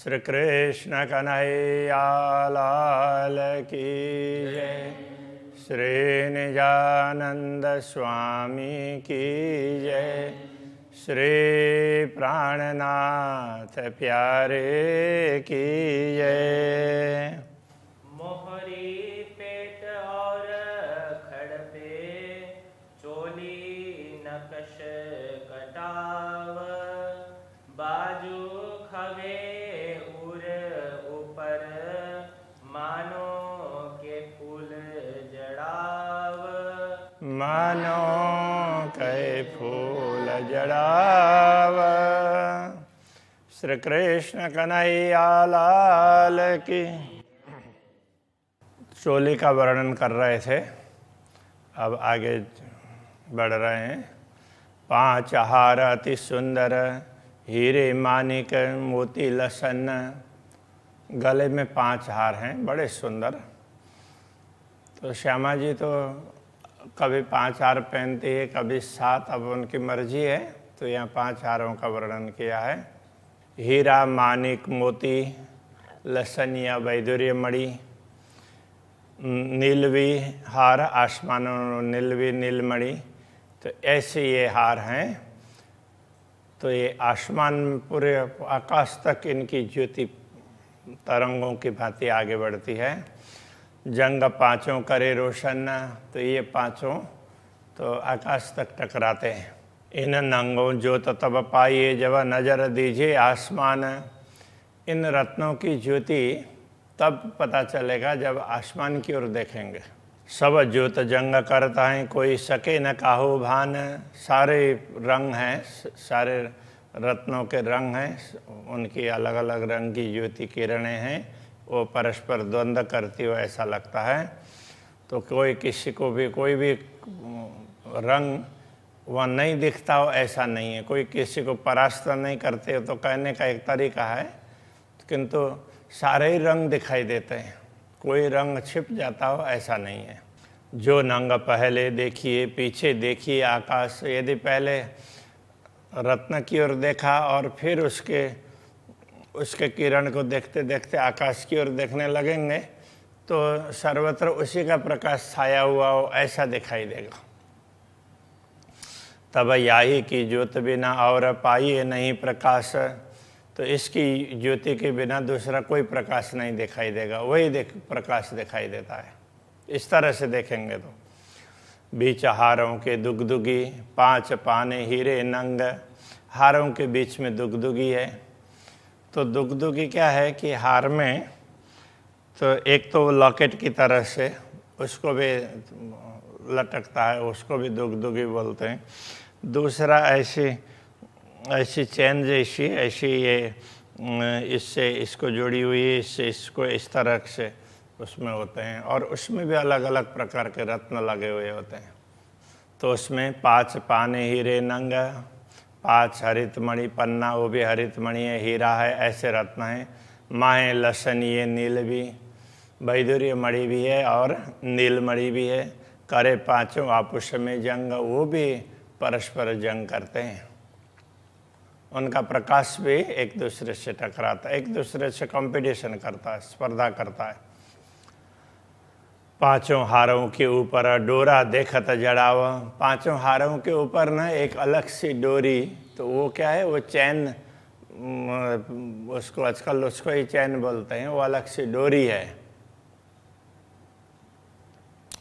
श्री कृष्ण कन्हैया लाल की जय। श्री निजानंद स्वामी की जय। श्री प्राणनाथ प्यारे की जय। मोहरी पेट और खड़ पे चोली नकश कटाव, बाजू खवे उर ऊपर मानो के फूल जड़ाव, मानो के फूल जड़ाव। श्री कृष्ण कन्हैया लाल की। चोली का वर्णन कर रहे थे, अब आगे बढ़ रहे हैं। 5 हार अति सुंदर, हीरे मानिक मोती लसन। गले में 5 हार हैं, बड़े सुंदर। तो श्यामा जी तो कभी 5 हार पहनती है, कभी 7, अब उनकी मर्जी है। तो यहाँ 5 हारों का वर्णन किया है। हीरा मानिक मोती लसन या वैदुर्य मणि, नीलवी हार आसमानों नीलवी नीलमणि। तो ऐसे ये हार हैं। तो ये आसमान पूरे आकाश तक इनकी ज्योति तरंगों की भांति आगे बढ़ती है। जंग 5 करे रोशन, तो ये 5 तो आकाश तक टकराते हैं। इन नंगों ज्योत तब पाइए जब नजर दीजिए आसमान। इन रत्नों की ज्योति तब पता चलेगा जब आसमान की ओर देखेंगे। सब ज्योत जंग करता है कोई सके न काहू भान। सारे रंग हैं, सारे रत्नों के रंग हैं, उनकी अलग अलग रंग की ज्योति किरणें हैं, वो परस्पर द्वंद्व करती हो ऐसा लगता है। तो कोई किसी को भी कोई भी रंग वह नहीं दिखता हो ऐसा नहीं है। कोई किसी को परास्त नहीं करते हो तो कहने का एक तरीका है, किंतु सारे ही रंग दिखाई देते हैं, कोई रंग छिप जाता हो ऐसा नहीं है। जो नंग पहले देखिए पीछे देखिए आकाश। यदि पहले रत्न की ओर देखा और फिर उसके किरण को देखते देखते आकाश की ओर देखने लगेंगे तो सर्वत्र उसी का प्रकाश छाया हुआ हो ऐसा दिखाई देगा। तब याही की ज्योत बिना और पाइए नहीं प्रकाश। तो इसकी ज्योति के बिना दूसरा कोई प्रकाश नहीं दिखाई देगा, वही प्रकाश दिखाई देता है। इस तरह से देखेंगे तो बीच हारों के दुगदुगी 5 पाने हीरे नंग। हारों के बीच में दुगदुगी है। तो दुगदुगी क्या है कि हार में तो एक तो लॉकेट की तरह से उसको भी लटकता है, उसको भी दुगदुगी बोलते हैं। दूसरा ऐसी चैन जैसी ऐसी ये इससे इसको जुड़ी हुई है, इससे इसको इस तरह से उसमें होते हैं। और उसमें भी अलग अलग प्रकार के रत्न लगे हुए होते हैं। तो उसमें 5 पाने हीरे नंग, 5 हरित मणि पन्ना, वो भी हरित मणि है, हीरा है, ऐसे रत्न हैं। माहे लसन ये नील भी, वैदुर्य मणि भी है और नील मणि भी है। करे 5 आपस में जंग, वो भी परस्पर जंग करते हैं। उनका प्रकाश भी एक दूसरे से टकराता है, एक दूसरे से कंपटीशन करता है, स्पर्धा करता है। 5 हारों के ऊपर डोरा देखत जड़ाव। 5 हारों के ऊपर ना एक अलग सी डोरी, तो वो क्या है, वो चैन, उसको आजकल उसको ही चैन बोलते हैं, वो अलग सी डोरी है।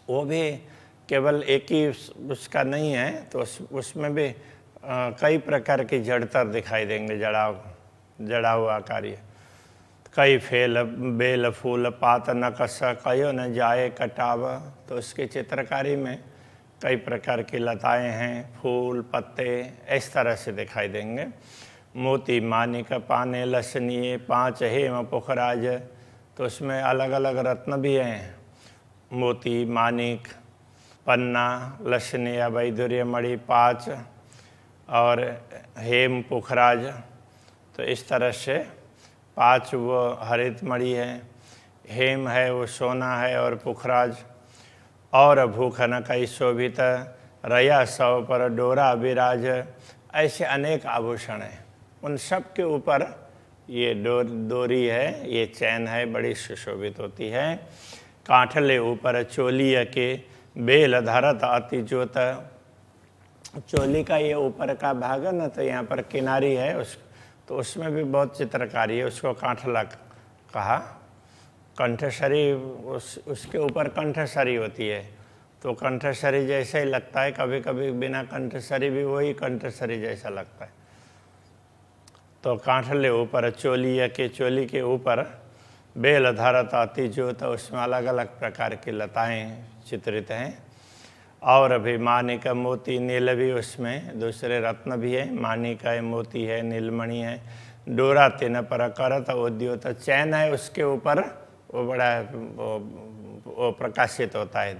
वो भी केवल एक ही उसका नहीं है, तो उसमें भी कई प्रकार की जड़तर दिखाई देंगे, जड़ा हुआ कार्य। कई फेल बेल फूल पात न कस, कयो न जाए कटाव। तो उसकी चित्रकारी में कई प्रकार की लताएं हैं, फूल पत्ते इस तरह से दिखाई देंगे। मोती मानिक पाने लसनिए 5 हेम पुखराज। तो उसमें अलग अलग रत्न भी हैं, मोती मानिक पन्ना लसनी या वैदुर्य मणि 5 और हेम पुखराज। तो इस तरह से 5 वो हरित मणि है, हेम है वो सोना है और पुखराज। और भूखन कई शोभित रया 100 पर डोरा विराज। ऐसे अनेक आभूषण हैं, उन सब के ऊपर ये डोरी है, ये चैन है, बड़ी सुशोभित होती है। कांठले ऊपर चोलिया के बेल धरत अति जोत। चोली का ये ऊपर का भाग है ना, तो यहाँ पर किनारी है तो उसमें भी बहुत चित्रकारी है, उसको कांठला कहा। कंठसरी उसके ऊपर कंठसरी होती है, तो कंठसरी जैसा ही लगता है, कभी कभी बिना कंठसरी भी वही कंठसरी जैसा लगता है। तो कांठले ऊपर चोलिया के, चोली के ऊपर बेल धरत अति जोत, उसमें अलग अलग प्रकार की लताएं चित्रित हैं। और अभी मानिक मोती नील भी, उसमें दूसरे रत्न भी है, मानिक है, मोती है, नीलमणि है। डोरा तिन पर करत उद्योत, चैन है उसके ऊपर, वो बड़ा वो प्रकाशित होता है।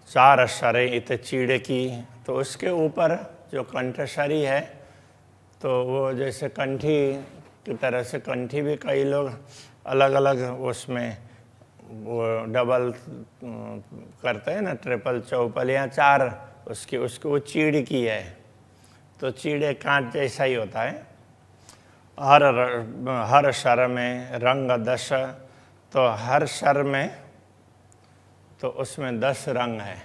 चार सरे इत चीड़ की, तो उसके ऊपर जो कंठसरी है, तो वो जैसे कंठी की तरह से, कंठी भी कई लोग अलग अलग उसमें वो डबल करते हैं ना, ट्रिपल चौपल या चार, उसको वो चीड़ की है, तो चीड़े कांट जैसा ही होता है। हर सर में रंग 10, तो हर सर में तो उसमें 10 रंग है।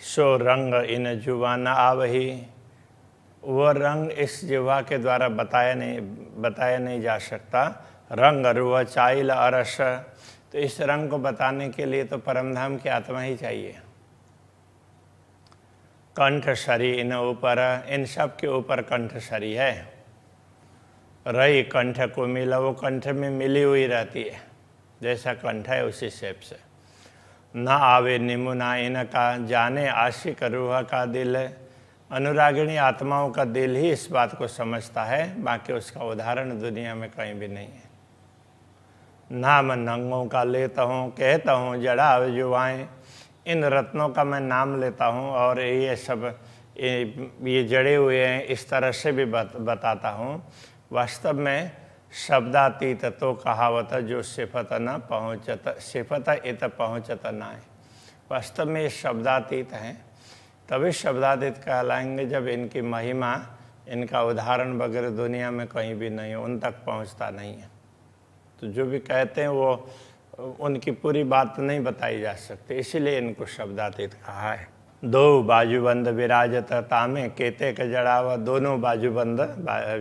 सो रंग इन जुबान आवही, वो रंग इस जिह्वा के द्वारा बताया नहीं जा सकता। रंग रुआ चाइल अरस, तो इस रंग को बताने के लिए तो परमधाम की आत्मा ही चाहिए। कंठसरी इन ऊपर, इन सब के ऊपर कंठसरी है। रही कंठ को मिला, वो कंठ में मिली हुई रहती है, जैसा कंठ है उसी शेप से। न आवे निमुना इनका, जाने आशिक रूह का दिल। अनुरागिणी आत्माओं का दिल ही इस बात को समझता है, बाकी उसका उदाहरण दुनिया में कहीं भी नहीं है। नाम नंगों का लेता हूँ, कहता हूँ जड़ा जुबाएं, इन रत्नों का मैं नाम लेता हूँ और ये सब ये जड़े हुए हैं, इस तरह से भी बताता हूँ। वास्तव में शब्दातीत तो कहावत, जो सिफत न पहुँचत, सिफत इत पहुँचत ना है। वास्तव में ये शब्दातीत हैं, तभी शब्दातीत कहलाएंगे जब इनकी महिमा, इनका उदाहरण वगैरह दुनिया में कहीं भी नहीं, उन तक पहुँचता नहीं है। तो जो भी कहते हैं वो उनकी पूरी बात नहीं बताई जा सकती, इसीलिए इनको शब्दातीत कहा है। दो बाजूबंद विराजत तामे केते के जड़ावा, दोनों बाजूबंद,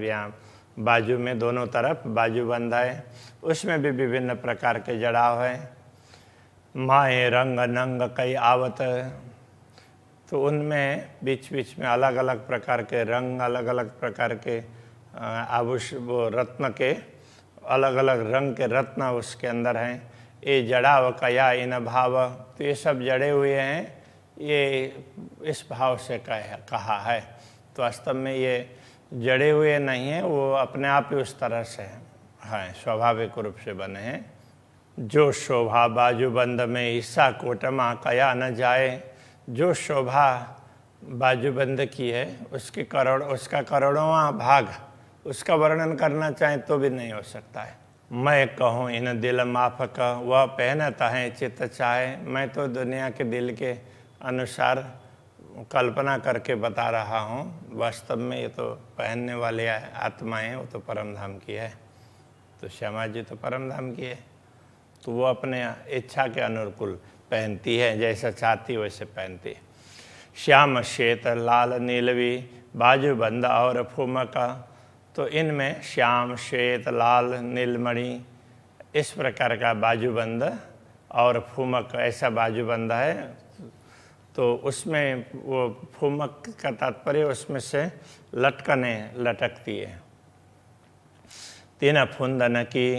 यहाँ बाजू में दोनों तरफ बाजूबंद है, उसमें भी विभिन्न प्रकार के जड़ाव हैं। माए रंग नंग कई आवत, तो उनमें बीच बीच में अलग अलग प्रकार के रंग, अलग अलग प्रकार के आभूषण, वो रत्न के अलग अलग रंग के रत्न उसके अंदर हैं। ये जड़ाव कया इन भाव, तो ये सब जड़े हुए हैं, ये इस भाव से कहा है। तो वास्तव में ये जड़े हुए नहीं हैं, वो अपने आप ही उस तरह से हैं, स्वाभाविक रूप से बने हैं। जो शोभा बाजूबंद में ईसा कोटमा कया न जाए, जो शोभा बाजूबंद की है उसका करोड़ों भाग, उसका वर्णन करना चाहें तो भी नहीं हो सकता है। मैं कहूँ इन दिल माफ का, वह पहनता है चित्त चाहे। मैं तो दुनिया के दिल के अनुसार कल्पना करके बता रहा हूँ, वास्तव में ये तो पहनने वाले आत्माएं, वो तो परमधाम की है। तो श्यामा जी तो परमधाम की है, तो वो अपने इच्छा के अनुकूल पहनती है, जैसा चाहती वैसे पहनती है। श्याम श्वेत लाल नीलवी बाजूबंद और फुमका, तो इनमें श्याम श्वेत लाल नीलमणि इस प्रकार का बाजूबंद और फुमक ऐसा बाजूबंद है। तो उसमें वो फुमक का तात्पर्य उसमें से लटकने लटकती है। तीन फुंदन की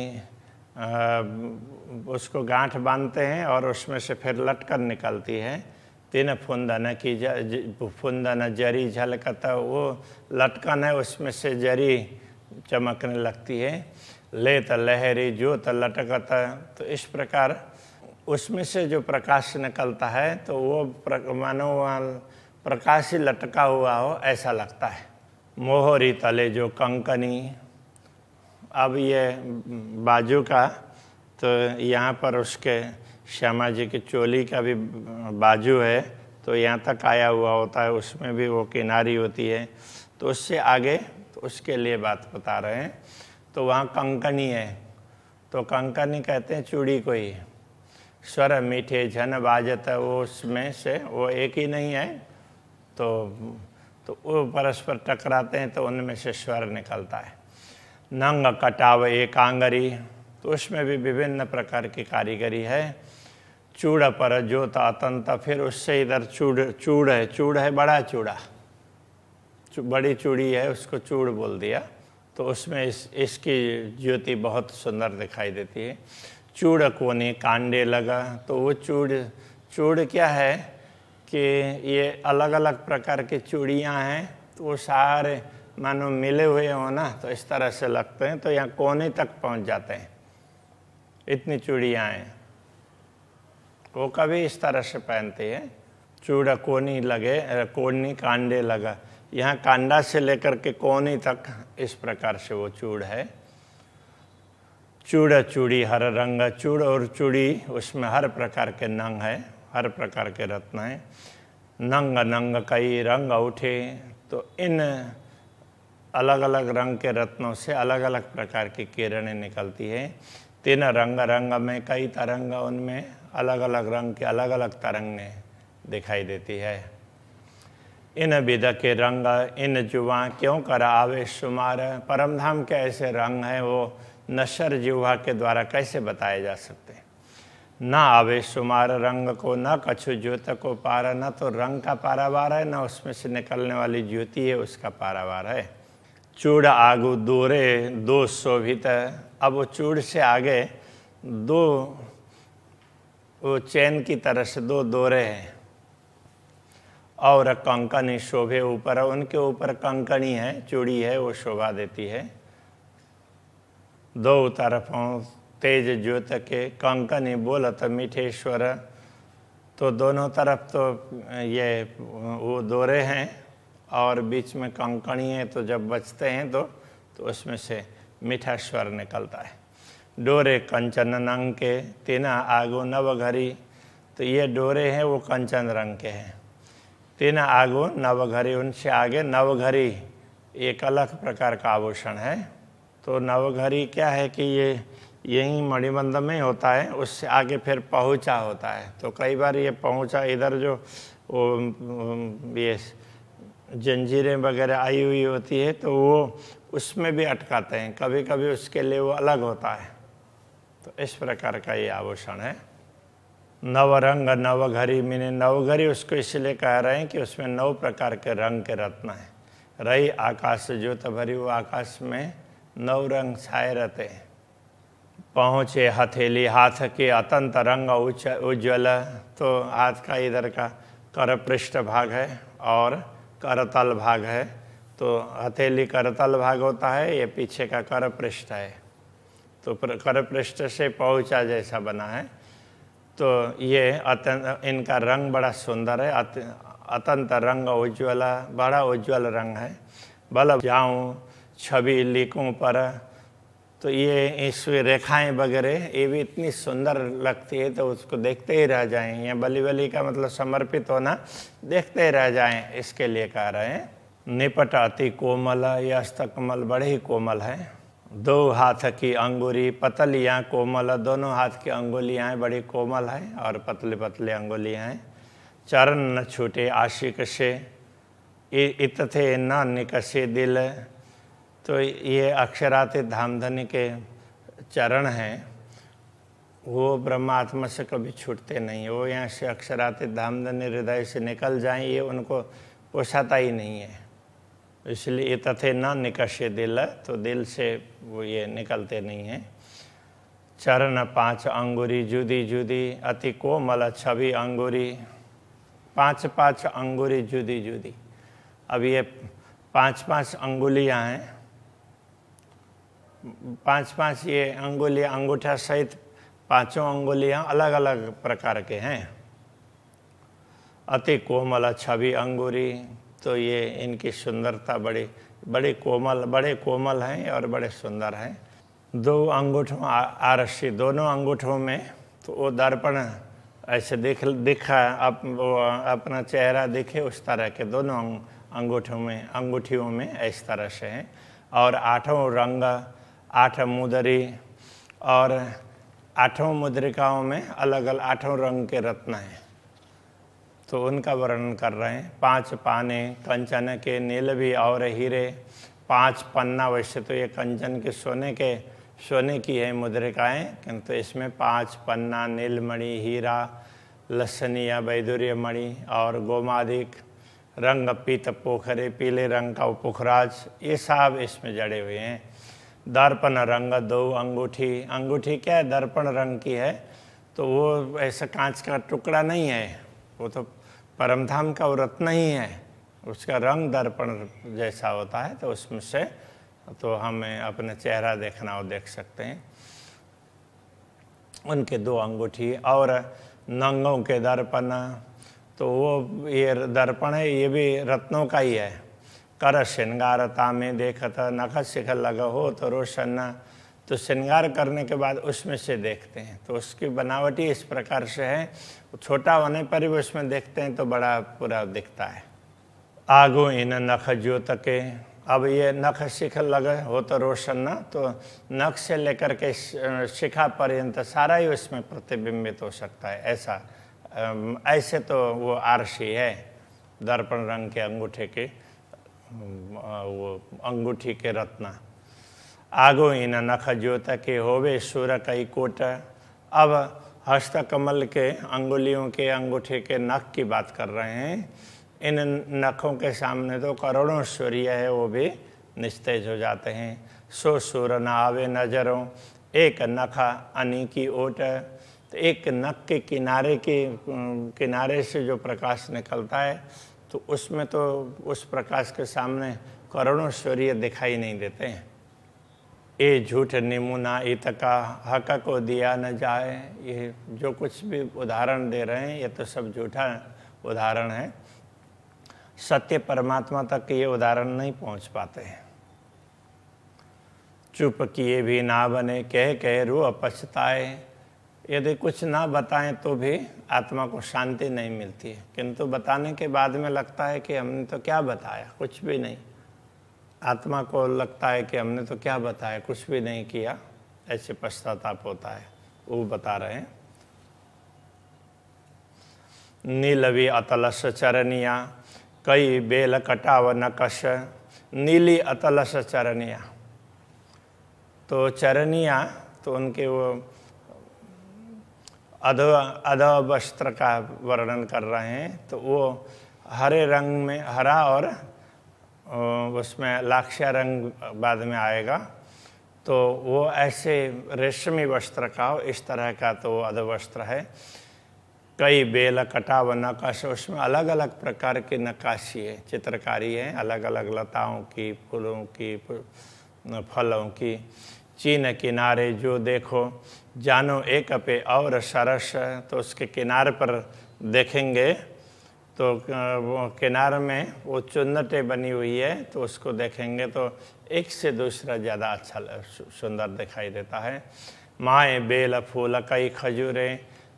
उसको गांठ बांधते हैं और उसमें से फिर लटकन निकलती है। तीन फुंदन की फुंदन जरी झलकता, वो लटकन है उसमें से जरी चमकने लगती है। लेत लहरी ज्योत लटकता, तो इस प्रकार उसमें से जो प्रकाश निकलता है तो वो मानो प्रकाश ही लटका हुआ हो ऐसा लगता है। मोहरी तले जो कंकनी, अब ये बाजू का, तो यहाँ पर उसके श्यामा जी की चोली का भी बाजू है, तो यहाँ तक आया हुआ होता है, उसमें भी वो किनारी होती है। तो उससे आगे तो उसके लिए बात बता रहे हैं। तो वहाँ कंकणी है, तो कंकणी कहते हैं चूड़ी को ही। स्वर मीठे झन बाजत, वो उसमें से वो एक ही नहीं है, तो वो परस्पर टकराते हैं तो उनमें से स्वर निकलता है। नंग कटाव एकांगरी, तो उसमें भी विभिन्न प्रकार की कारीगरी है। चूड़ पर जोत अतंत, फिर उससे इधर चूड़ है बड़ा चूड़ा, बड़ी चूड़ी है, उसको चूड़ बोल दिया, तो उसमें इसकी ज्योति बहुत सुंदर दिखाई देती है। चूड़ कोने कांडे लगा, तो वो चूड़ क्या है कि ये अलग अलग प्रकार की चूड़ियाँ हैं, तो वो सारे मानो मिले हुए हो ना, तो इस तरह से लगते हैं, तो यहाँ कोने तक पहुँच जाते हैं, इतनी चूड़ियाँ हैं। वो कभी इस तरह से पहनते हैं। चूड़ा कोनी लगे, कोनी कांडे लगा, यहाँ कांडा से लेकर के कोनी तक इस प्रकार से वो चूड़ है। चूड़ चूड़ी हर रंग, चूड़ और चूड़ी उसमें हर प्रकार के नंग है, हर प्रकार के रत्न हैं। नंग नंग कई रंग उठे, तो इन अलग अलग रंग के रत्नों से अलग अलग प्रकार की किरणें निकलती हैं। तीन रंग रंग में कई तरंग, उनमें अलग अलग रंग के अलग अलग तरंगें दिखाई देती है। इन विध के रंग इन जुआ क्यों कर आवे शुमार, परमधाम के ऐसे रंग हैं वो नश्वर जुआ के द्वारा कैसे बताए जा सकते हैं। ना आवे शुमार रंग को, न कछु ज्योत को पार, न तो रंग का पारावार है, न उसमें से निकलने वाली ज्योति है उसका पारावार है। चूड़ आगु दोरे दो शोभित, अब वो चूड़ से आगे दो वो चैन की तरह से दो दोरे हैं, और कंकणी शोभे ऊपर, उनके ऊपर कंकणी है, चूड़ी है, वो शोभा देती है। दो तरफों तेज ज्योत के, कंकणी बोलत मीठेश्वर, तो दोनों तरफ तो ये वो दोरे हैं और बीच में कंकणी है, तो जब बजते हैं तो उसमें से मीठा स्वर निकलता है। डोरे कंचन नंग के, तीना आगो नवघरी, तो ये डोरे हैं वो कंचन रंग के हैं। तीन आगो नवघरी, उनसे आगे नवघरी एक अलग प्रकार का आभूषण है। तो नवघरी क्या है कि ये यहीं मणिबंध में होता है, उससे आगे फिर पहुँचा होता है। तो कई बार ये पहुँचा इधर जो वो ये जंजीरें वगैरह आई हुई होती है, तो वो उसमें भी अटकाते हैं, कभी कभी उसके लिए वो अलग होता है। तो इस प्रकार का ये आभूषण है। नवरंग नवघरी, मैंने नवघरी उसको इसलिए कह रहे हैं कि उसमें 9 प्रकार के रंग के रत्न हैं। रही आकाश ज्योत भरी, वो आकाश में 9 रंग छाए रहते हैं। पहुँचे हथेली हाथ के अतंत रंग उज्ज्वल, तो हाथ का इधर का कर पृष्ठ भाग है और करतल भाग है। तो हथेली करतल भाग होता है, ये पीछे का कर पृष्ठ है, तो कर पृष्ठ से पहुँचा जैसा बना है। तो ये इनका रंग बड़ा सुंदर है, अतंत रंग उज्ज्वला, बड़ा उज्ज्वल रंग है। बल जाऊँ छवि लिखूँ पर, तो ये इस रेखाएं वगैरह ये भी इतनी सुंदर लगती है, तो उसको देखते ही रह जाएं। ये बलि बलि का मतलब समर्पित होना, देखते ही रह जाएं, इसके लिए कह रहे हैं। निपट अति कोमल, यह हस्तकमल बड़े ही कोमल है। 2 हाथ की अंगुरी पतलियाँ कोमल, दोनों हाथ की अंगुलियाँ बड़ी कोमल हैं और पतले पतले अंगुलियाँ हैं। चरण न छूटे आशिक से, इत थे न निकसे दिल, तो ये अक्षरातीत धामधनी के चरण हैं, वो ब्रह्मात्मा से कभी छूटते नहीं। वो यहाँ से अक्षरातीत धामधनी हृदय से निकल जाएं, ये उनको पोषाता ही नहीं है। इसलिए ये तथे न निकशे दिल, तो दिल से वो ये निकलते नहीं हैं। चरण 5 अंगुरी जुदी जुदी, अति कोमल छवि अंगुरी, 5 अंगुरी जुदी जुदी। अब ये 5 अंगुलियाँ हैं, 5 ये अंगुलियाँ, अंगूठा सहित 5 अंगुलियाँ अलग अलग प्रकार के हैं। अति कोमल छवि अंगुरी, तो ये इनकी सुंदरता बड़े कोमल हैं और बड़े सुंदर हैं। 2 अंगूठों आरसी, दोनों अंगूठों में तो वो दर्पण ऐसे दिखा वो अपना चेहरा दिखे उस तरह के दोनों अंगूठियों में इस तरह से हैं। और 8 रंग, 8 मुद्री, और 8 मुद्रिकाओं में अलग अलग 8 रंग के रत्न हैं, तो उनका वर्णन कर रहे हैं। 5 पाने कंचन के नीलवी और हीरे, 5 पन्ना। वैसे तो ये कंचन के सोने की है मुद्रिकाएं, किंतु इसमें 5 पन्ना, नीलमणि, हीरा, लसनिया, वैदुर्य मणि और गोमादिक, रंग पीत पोखरे, पीले रंग का पुखराज, ये सब इसमें जड़े हुए हैं। दर्पण रंग 2 अंगूठी। अंगूठी क्या है? दर्पण रंग की है, तो वो ऐसा कांच का टुकड़ा नहीं है, वो तो परमधाम का रत्न ही है, उसका रंग दर्पण जैसा होता है, तो उसमें से तो हमें अपना चेहरा देखना हो देख सकते हैं। उनके 2 अंगूठी और नंगों के दर्पण, तो वो ये दर्पण है, ये भी रत्नों का ही है। कर श्रृंगारता में देखत नख शिख लग हो तो रोशन, तो श्रृंगार करने के बाद उसमें से देखते हैं, तो उसकी बनावटी इस प्रकार से है, छोटा होने पर भी उसमें देखते हैं तो बड़ा पूरा दिखता है। आगो इन नख ज्योत के, अब ये नख शिख लगे हो तो रोशन ना, तो नख से लेकर के शिखा पर्यंत सारा ही उसमें प्रतिबिंबित हो सकता है, ऐसे तो वो आरसी है दर्पण रंग के अंगूठे के, वो अंगूठी के रत्न। आगो इन नख ज्योत के होवे सुर कई कोट, अब हस्त कमल के अंगुलियों के अंगूठे के नख की बात कर रहे हैं। इन नखों के सामने तो करोड़ों सूर्य है, वो भी निस्तेज हो जाते हैं। सो सूर न आवे नजरों, एक नखा अनी की ओट, तो एक नख के किनारे से जो प्रकाश निकलता है, तो उसमें तो उस प्रकाश के सामने करोड़ों सूर्य दिखाई नहीं देते हैं। ये झूठ निमुना इत का हक को दिया न जाए, ये जो कुछ भी उदाहरण दे रहे हैं ये तो सब झूठा उदाहरण है, सत्य परमात्मा तक ये उदाहरण नहीं पहुंच पाते हैं। चुप किए भी ना बने, कह रो पछताए, यदि कुछ ना बताएं तो भी आत्मा को शांति नहीं मिलती है, किंतु बताने के बाद में लगता है कि हमने तो क्या बताया, कुछ भी नहीं। आत्मा को लगता है कि हमने तो क्या बताया, कुछ भी नहीं किया, ऐसे पश्चाताप होता है। वो बता रहे हैं। नीलवी अतलस चरनिया, कई बेल कटाव नकश, नीली अतलस चरनिया, तो चरनिया तो उनके वो अध वस्त्र का वर्णन कर रहे हैं, तो वो हरे रंग में, हरा और उसमें लाक्षया रंग बाद में आएगा, तो वो ऐसे रेशमी वस्त्र का हो, इस तरह का तो वो अध वस्त्र है। कई बेल कटाव नकाश, उसमें अलग अलग प्रकार की नक्काशी है, चित्रकारी है, अलग अलग लताओं की, फूलों की, फलों की। चीन किनारे जो देखो जानो एक पे और सरस, तो उसके किनारे पर देखेंगे तो वो किनारे में वो चुन्नटें बनी हुई है, तो उसको देखेंगे तो एक से दूसरा ज़्यादा अच्छा सुंदर दिखाई देता है। माए बेल फूल कई खजूरे,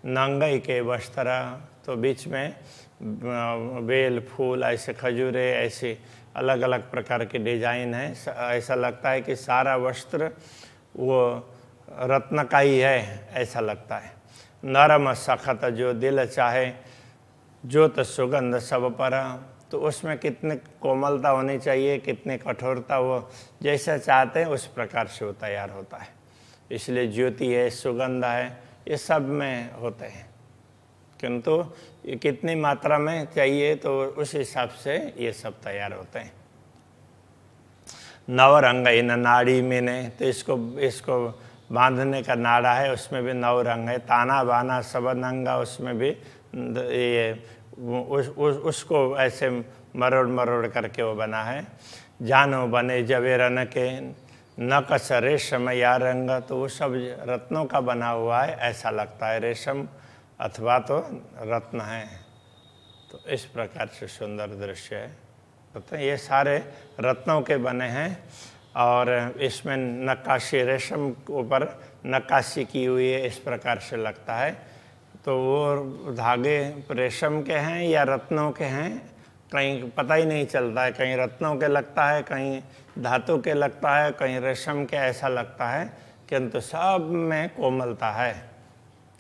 नंगई के वस्त्र, तो बीच में बेल फूल ऐसे खजूरे, ऐसे अलग अलग प्रकार के डिजाइन है। ऐसा लगता है कि सारा वस्त्र वो रत्न का ही है, ऐसा लगता है। नरम सखत जो दिल चाहे, ज्योत सुगंध सब पर, तो उसमें कितने कोमलता होनी चाहिए, कितने कठोरता, वो जैसा चाहते हैं उस प्रकार से वो तैयार होता है। इसलिए ज्योति है, सुगंध है, ये सब में होते हैं, किंतु ये कितनी मात्रा में चाहिए तो उस हिसाब से ये सब तैयार होते हैं। नवरंग इन नाड़ी में ने, तो इसको बांधने का नाड़ा है, उसमें भी 9 रंग है। ताना बाना सब नंगा, उसमें भी ये उसको ऐसे मरोड़ करके वो बना है। जानो बने जवे रन के, नकश रेशम या रंग, तो वो सब रत्नों का बना हुआ है, ऐसा लगता है रेशम अथवा तो रत्न है। तो इस प्रकार से सुंदर दृश्य है, तो ये सारे रत्नों के बने हैं, और इसमें नक्काशी, रेशम के ऊपर नक्काशी की हुई है, इस प्रकार से लगता है। तो वो धागे रेशम के हैं या रत्नों के हैं, कहीं पता ही नहीं चलता है, कहीं रत्नों के लगता है, कहीं धातु के लगता है, कहीं रेशम के ऐसा लगता है, किंतु सब में कोमलता है।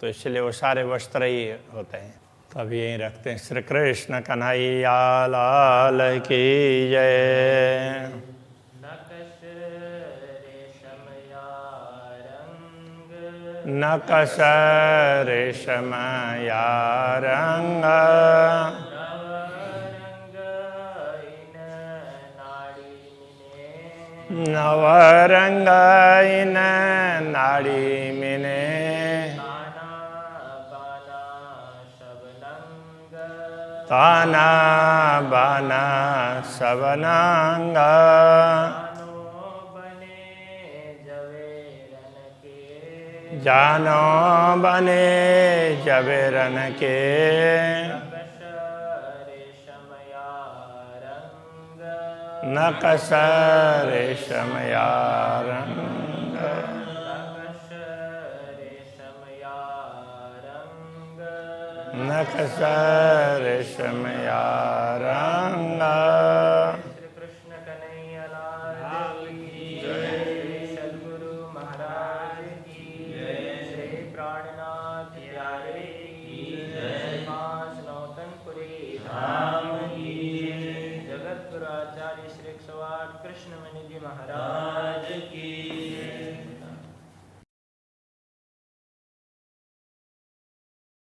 तो इसलिए वो सारे वस्त्र ही होते हैं। तो अभी यहीं रखते हैं। श्री कृष्ण कन्हैया लाल की जय। नकश रेशम या रंग नवरंग इन नाड़ी मिने ताना बाना सबनंग जानो बने जबेरन के नकश रेशम या रंग नकश रेशम या रंग। श्री कृष्ण कन्हैया लाल की जय। सद्गुरु महाराज की जय। श्री प्राणनाथ प्यारे की जय। पांच नौतनपुरी धाम की जय। जगत गुरु आचार्य श्री 108 कृष्ण मुनि जी महाराज की जय।